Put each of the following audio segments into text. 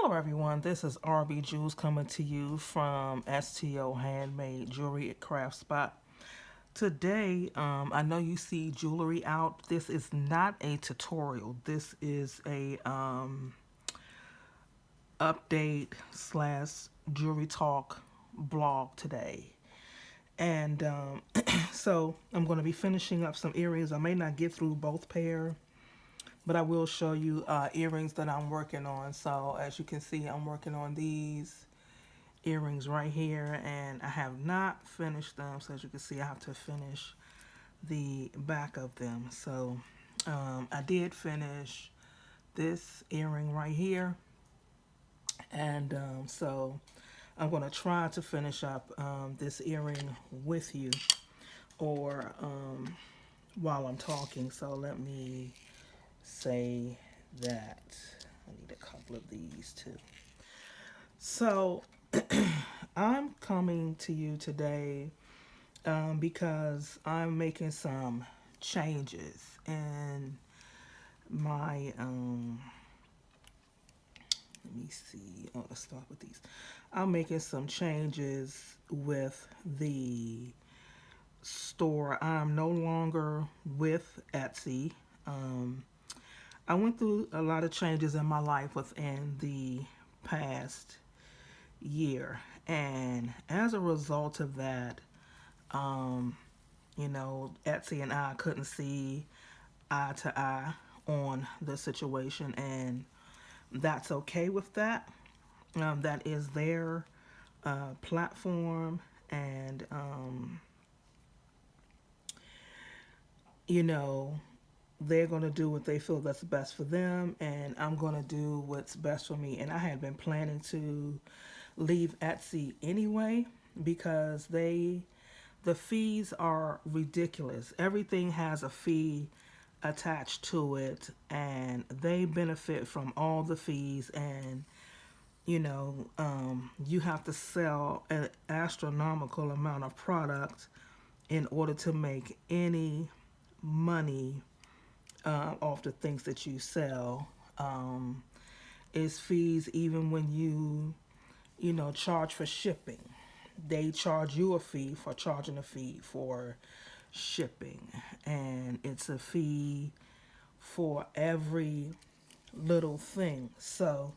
Hello everyone, this is RB Jewels coming to you from STO Handmade Jewelry at Craft Spot. Today, I know you see jewelry out. This is not a tutorial. This is a update slash jewelry talk blog today. And so I'm going to be finishing up some earrings. I may not get through both pair, but I will show you earrings that I'm working on. So as you can see, I'm working on these earrings right here, and I have not finished them. So as you can see, I have to finish the back of them. So I did finish this earring right here, and so I'm going to try to finish up this earring with you, or while I'm talking. So let me say that I need a couple of these too. So I'm coming to you today because I'm making some changes in my let me see. Oh, let's start with these. I'm making some changes with the store. I'm no longer with Etsy. Um, I went through a lot of changes in my life within the past year, and as a result of that, um, Etsy and I couldn't see eye to eye on the situation, and that's okay with that. That is their platform, and you know, they're going to do what they feel that's best for them, and I'm going to do what's best for me. And I had been planning to leave Etsy anyway because the fees are ridiculous. Everything has a fee attached to it, and they benefit from all the fees. And you have to sell an astronomical amount of product in order to make any money off the things that you sell. Is fees even when you charge for shipping. They charge you a fee for charging a fee for shipping, and it's a fee for every little thing. So,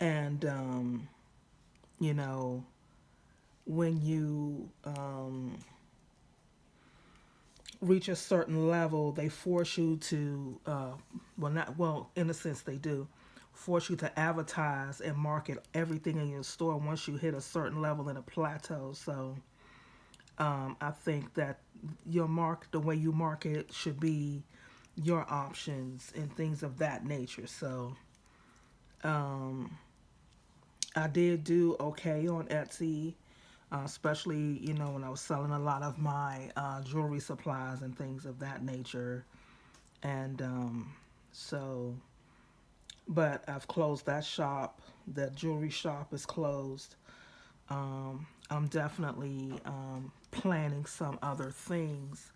and you know, when you reach a certain level, they force you to, in a sense, they do force you to advertise and market everything in your store once you hit a certain level in a plateau. So I think that the way you market should be your options and things of that nature. So I did do okay on Etsy, especially when I was selling a lot of my jewelry supplies and things of that nature. And so, but I've closed that shop. That jewelry shop is closed. I'm definitely planning some other things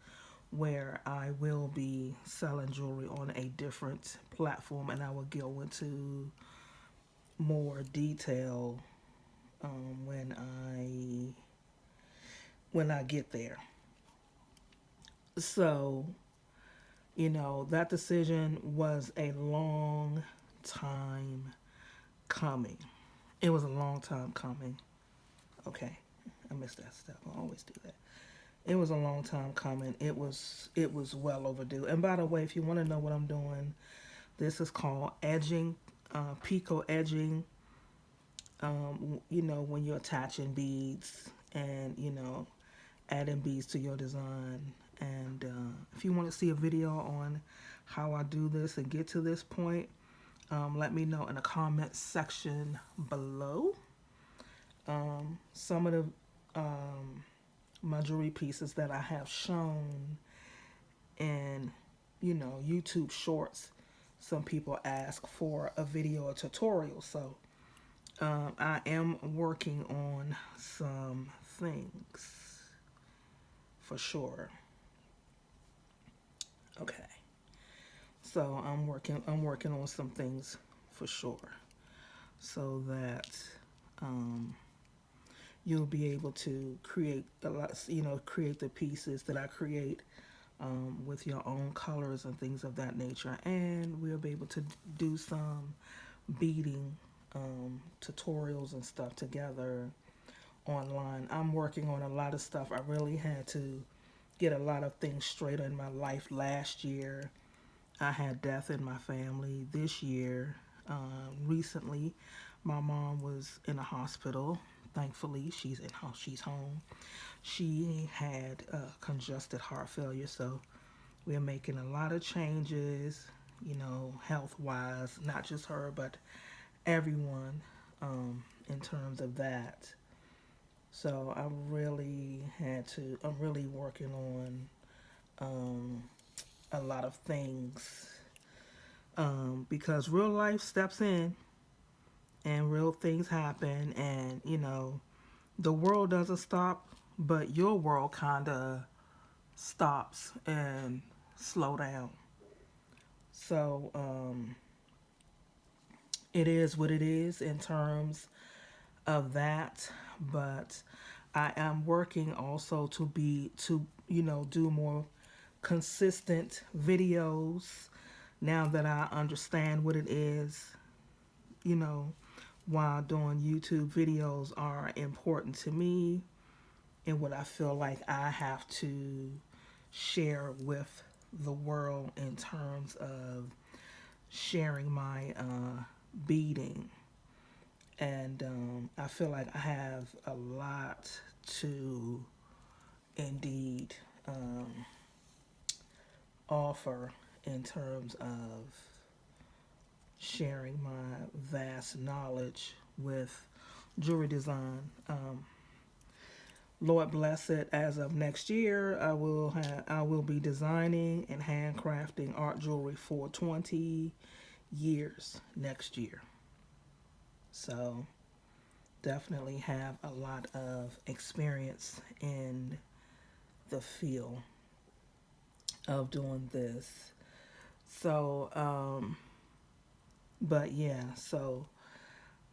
where I will be selling jewelry on a different platform, and I will go into more detail when I get there. So, that decision was a long time coming. It was a long time coming. Okay, I missed that step. I always do that. It was a long time coming. It was well overdue. And by the way, if you want to know what I'm doing, this is called edging, pico edging. When you're attaching beads and adding beads to your design. And if you want to see a video on how I do this and get to this point, let me know in the comment section below. Some of the my jewelry pieces that I have shown in YouTube shorts, some people ask for a video or tutorial. So I am working on some things for sure. Okay. So I'm working on some things for sure, so that um, you'll be able to create a lot, create the pieces that I create with your own colors and things of that nature. And we'll be able to do some beading tutorials and stuff together online. I'm working on a lot of stuff. I really had to get a lot of things straight in my life last year. I had death in my family this year. Recently, my mom was in a hospital. Thankfully, she's home. She had congested heart failure, so we're making a lot of changes, health wise, not just her, but everyone in terms of that. So I'm really working on a lot of things because real life steps in and real things happen, and the world doesn't stop, but your world kind of stops and slow down. So it is what it is in terms of that, but I am working also to do more consistent videos now that I understand what it is, you know, while doing YouTube videos are important to me and what I feel like I have to share with the world in terms of sharing my beading. And I feel like I have a lot to indeed offer in terms of sharing my vast knowledge with jewelry design. Lord bless it. As of next year, I will be designing and handcrafting art jewelry for 20 years next year. So definitely have a lot of experience in the field of doing this. So, but yeah,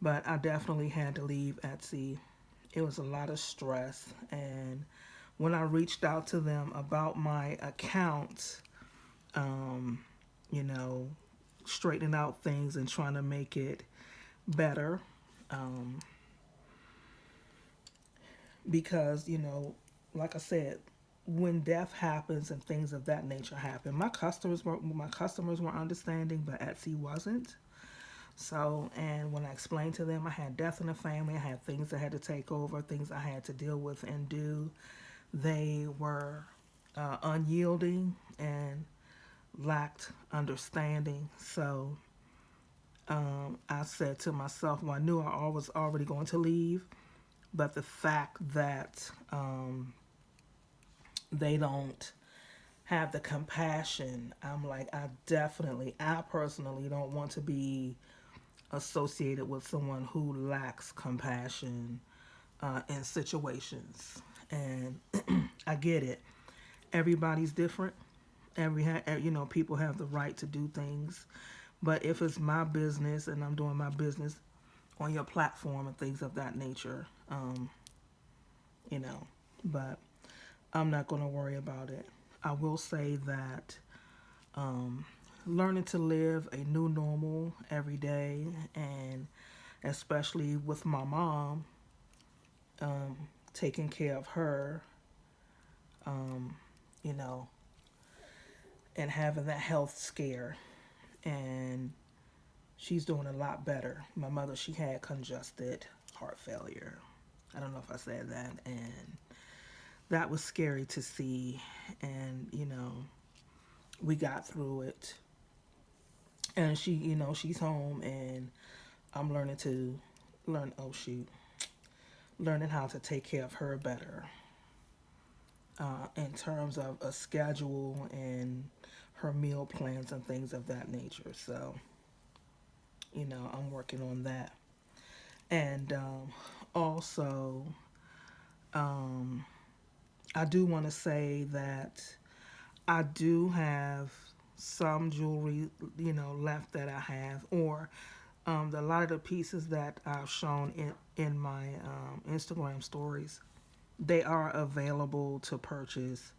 but I definitely had to leave Etsy. It was a lot of stress, and when I reached out to them about my account, um, you know, straightening out things and trying to make it better, um, because like I said, when death happens and things of that nature happen, my customers were understanding, but Etsy wasn't. So, and when I explained to them I had death in the family, I had things I had to take over, things I had to deal with and do, they were unyielding and lacked understanding. So I said to myself, well, I knew I was already going to leave, but the fact that they don't have the compassion, I'm like, I personally don't want to be associated with someone who lacks compassion in situations. And I get it. Everybody's different. People have the right to do things. But if it's my business and I'm doing my business on your platform and things of that nature, you know, but I'm not going to worry about it. I will say that um, learning to live a new normal every day, and especially with my mom, taking care of her, um, you know, and having that health scare. And she's doing a lot better. My mother, she had congested heart failure. I don't know if I said that. And that was scary to see. And, we got through it. And she's home, and I'm oh shoot, learning how to take care of her better in terms of a schedule and her meal plans and things of that nature. So, I'm working on that. And also, um, I do want to say that I do have some jewelry, left that I have, or A lot of the pieces that I've shown in my Instagram stories, they are available to purchase.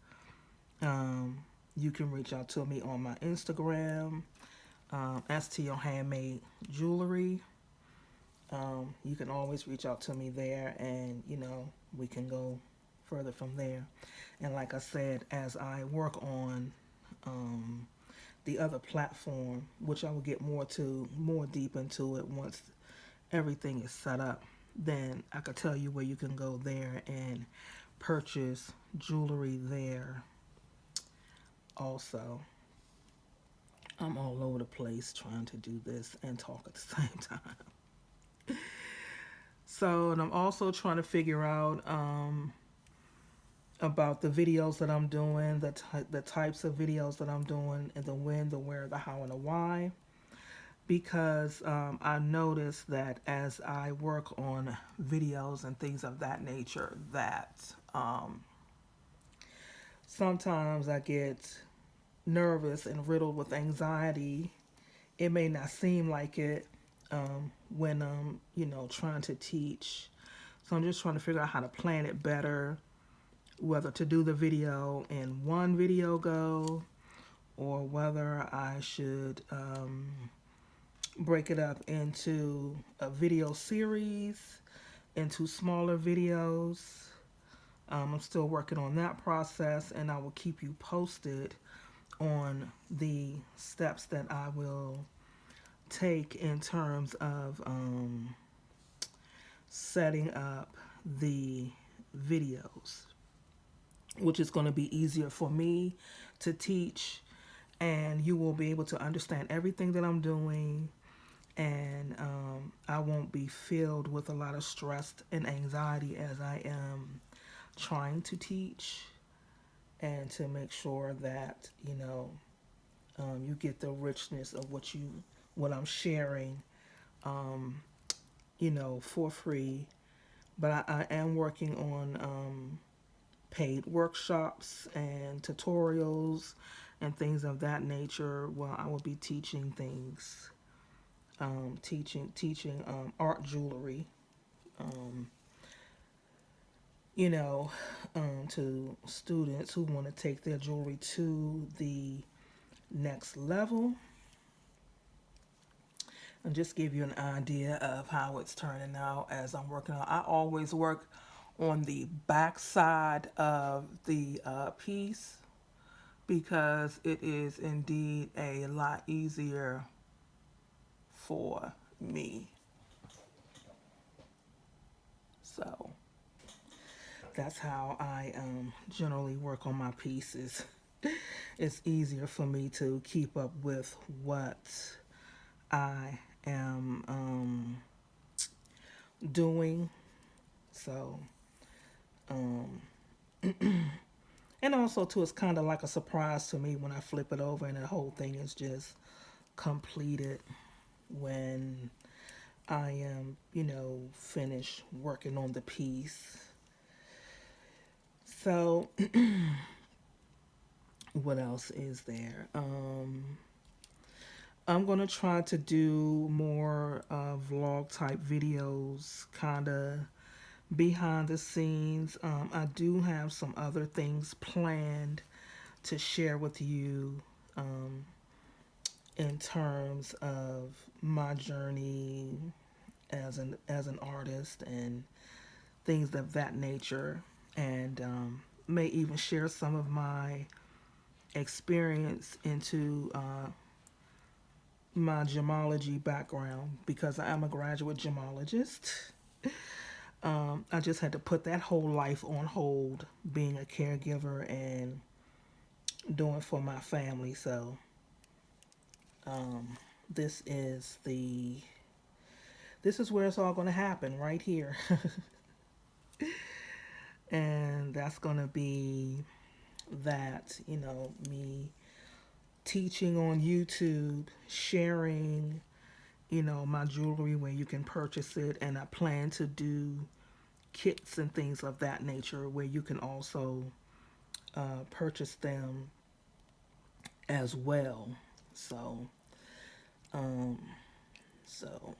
Um, you can reach out to me on my Instagram, STO Handmade Jewelry. You can always reach out to me there, and we can go further from there. And like I said, as I work on um, the other platform, which I will get more deep into it once everything is set up, then I could tell you where you can go there and purchase jewelry there also. I'm all over the place trying to do this and talk at the same time. So, and I'm also trying to figure out about the videos that I'm doing, the types of videos that I'm doing, and the when, the where, the how, and the why. Because I noticed that as I work on videos and things of that nature, that sometimes I get nervous and riddled with anxiety. It may not seem like it when I'm, trying to teach. So I'm just trying to figure out how to plan it better, whether to do the video in one video go or whether I should break it up into a video series, into smaller videos. I'm still working on that process, and I will keep you posted on the steps that I will take in terms of setting up the videos, which is going to be easier for me to teach, and you will be able to understand everything that I'm doing, and I won't be filled with a lot of stress and anxiety as I am trying to teach, and to make sure that you get the richness of what I'm sharing, for free. But I am working on paid workshops and tutorials and things of that nature. Well, I will be teaching things, teaching art jewelry, um, you know, to students who want to take their jewelry to the next level, and just give you an idea of how it's turning out as I'm working on. I always work on the back side of the piece because it is indeed a lot easier for me. So that's how I generally work on my pieces. It's easier for me to keep up with what I am doing. So, and also too, it's kind of like a surprise to me when I flip it over and the whole thing is just completed when I am, finished working on the piece. So, what else is there? I'm gonna try to do more vlog type videos, kind of behind the scenes. I do have some other things planned to share with you in terms of my journey as an artist and things of that nature, and may even share some of my experience into my gemology background because I am a graduate gemologist. I just had to put that whole life on hold, being a caregiver and doing for my family. So this is where it's all going to happen right here. And that's going to be that, me teaching on YouTube, sharing, my jewelry where you can purchase it. And I plan to do kits and things of that nature where you can also purchase them as well. So, So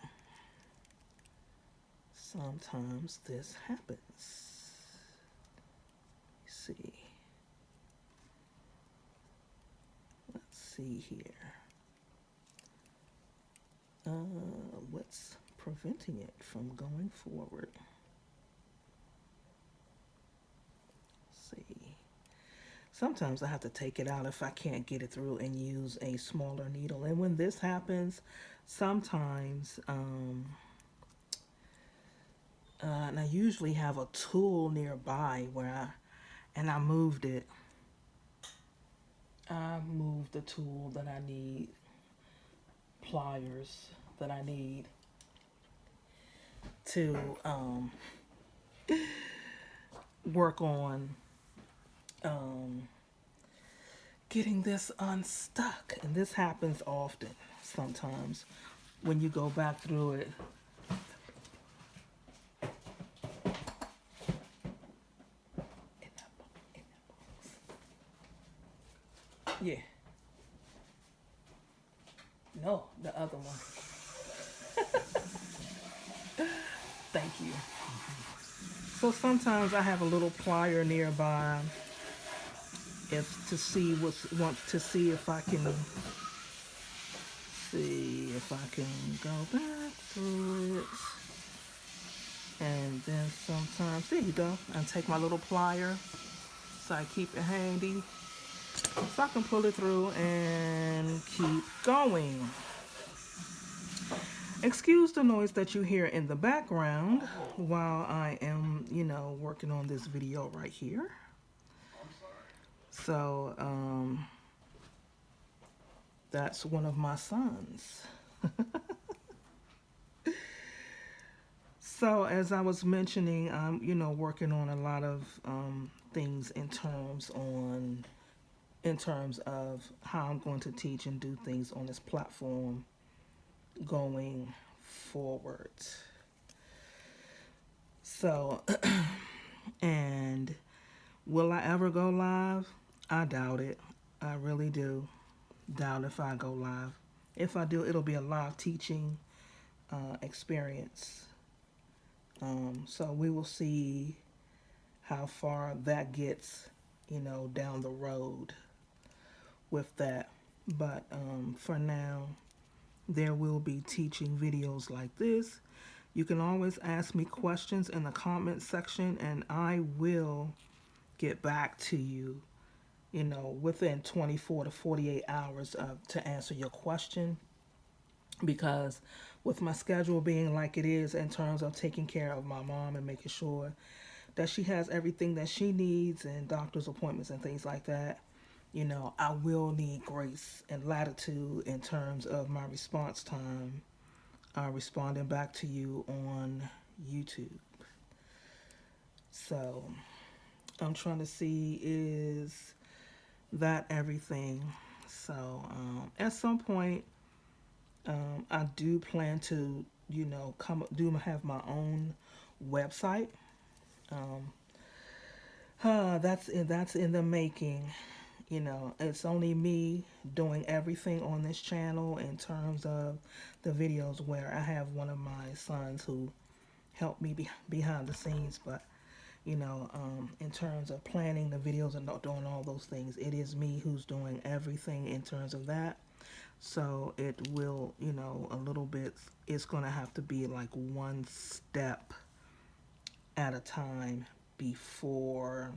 sometimes this happens. See. Let's see here. What's preventing it from going forward? Let's see. Sometimes I have to take it out if I can't get it through and use a smaller needle. And when this happens, sometimes, and I usually have a tool nearby and I moved it. I moved the tool that I need, pliers that I need to work on getting this unstuck. And this happens often sometimes when you go back through it. Yeah. No, the other one. Thank you. So sometimes I have a little plier nearby if to see if I can go back through it. And then sometimes, there you go. I take my little plier so I keep it handy so I can pull it through and keep going. Excuse the noise that you hear in the background while I am, working on this video right here. So, that's one of my sons. So, as I was mentioning, I'm, working on a lot of things in terms of how I'm going to teach and do things on this platform going forward. So, and will I ever go live? I doubt it. I really do doubt if I go live. If I do, it'll be a live teaching experience. So we will see how far that gets, down the road with that. But for now, there will be teaching videos like this. You can always ask me questions in the comment section and I will get back to you, within 24 to 48 hours to answer your question. Because with my schedule being like it is in terms of taking care of my mom and making sure that she has everything that she needs and doctor's appointments and things like that, I will need grace and latitude in terms of my response time, responding back to you on YouTube. So I'm trying to see, is that everything? So at some point, I do plan to, have my own website. That's in the making. It's only me doing everything on this channel in terms of the videos, where I have one of my sons who helped me behind the scenes. But, in terms of planning the videos and doing all those things, it is me who's doing everything in terms of that. So it will, a little bit, it's going to have to be like one step at a time before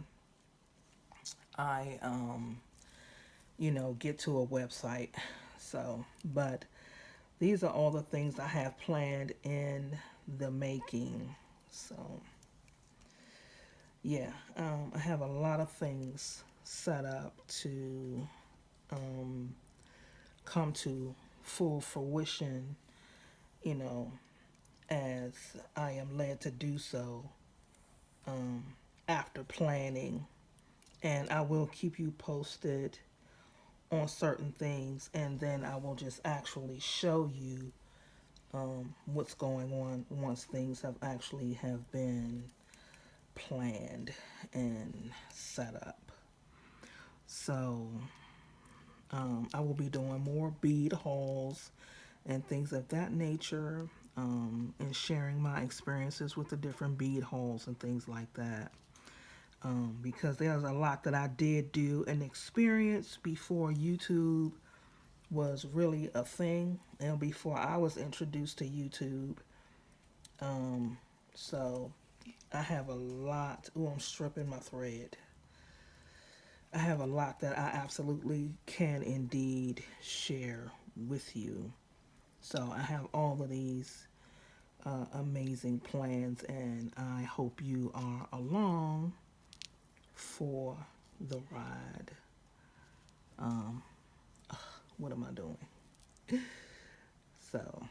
I, get to a website. So, but these are all the things I have planned in the making. So, yeah, I have a lot of things set up to come to full fruition, as I am led to do so after planning. And I will keep you posted on certain things, and then I will just actually show you what's going on once things have been planned and set up. So I will be doing more bead hauls and things of that nature, and sharing my experiences with the different bead holes and things like that. Because there's a lot that I did do and experience before YouTube was really a thing, and before I was introduced to YouTube. So I have a lot. Oh, I'm stripping my thread. I have a lot that I absolutely can indeed share with you. So I have all of these amazing plans, and I hope you are along for the ride. Um, what am I doing? So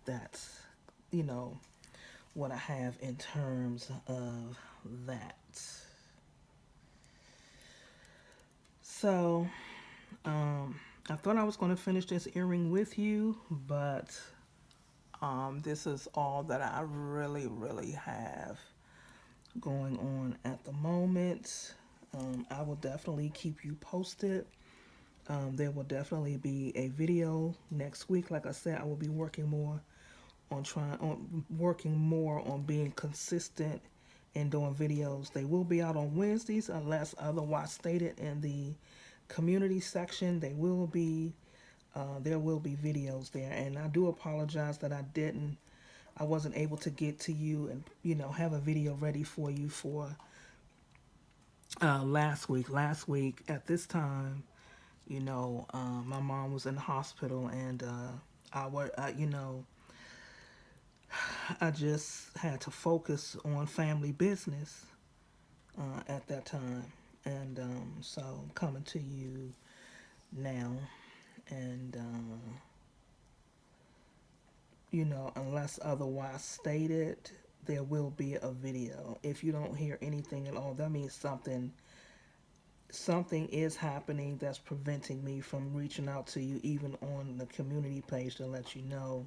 that's, you know, what I have in terms of that. So, I thought I was going to finish this earring with you, but this is all that I really have going on at the moment. I will definitely keep you posted. There will definitely be a video next week. Like I said, I will be working more on being consistent and doing videos. They will be out on Wednesdays unless otherwise stated in the community section. There will be videos there, and I do apologize that I wasn't able to get to you and have a video ready for you for last week. Last week at this time, my mom was in the hospital, and I just had to focus on family business at that time, and so I'm coming to you now, and unless otherwise stated, there will be a video. If you don't hear anything at all, that means something is happening that's preventing me from reaching out to you, even on the community page, to let you know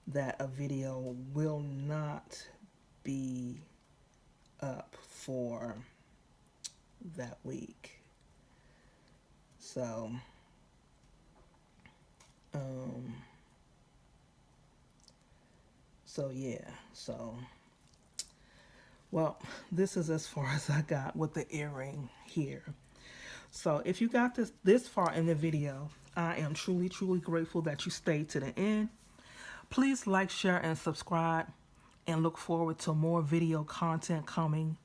that a video will not be up for that week. So, yeah. Well, this is as far as I got with the earring here. So if you got this far in the video, I am truly grateful that you stayed to the end. Please like, share, and subscribe, and look forward to more video content coming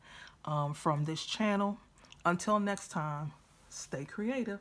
from this channel. Until next time, stay creative.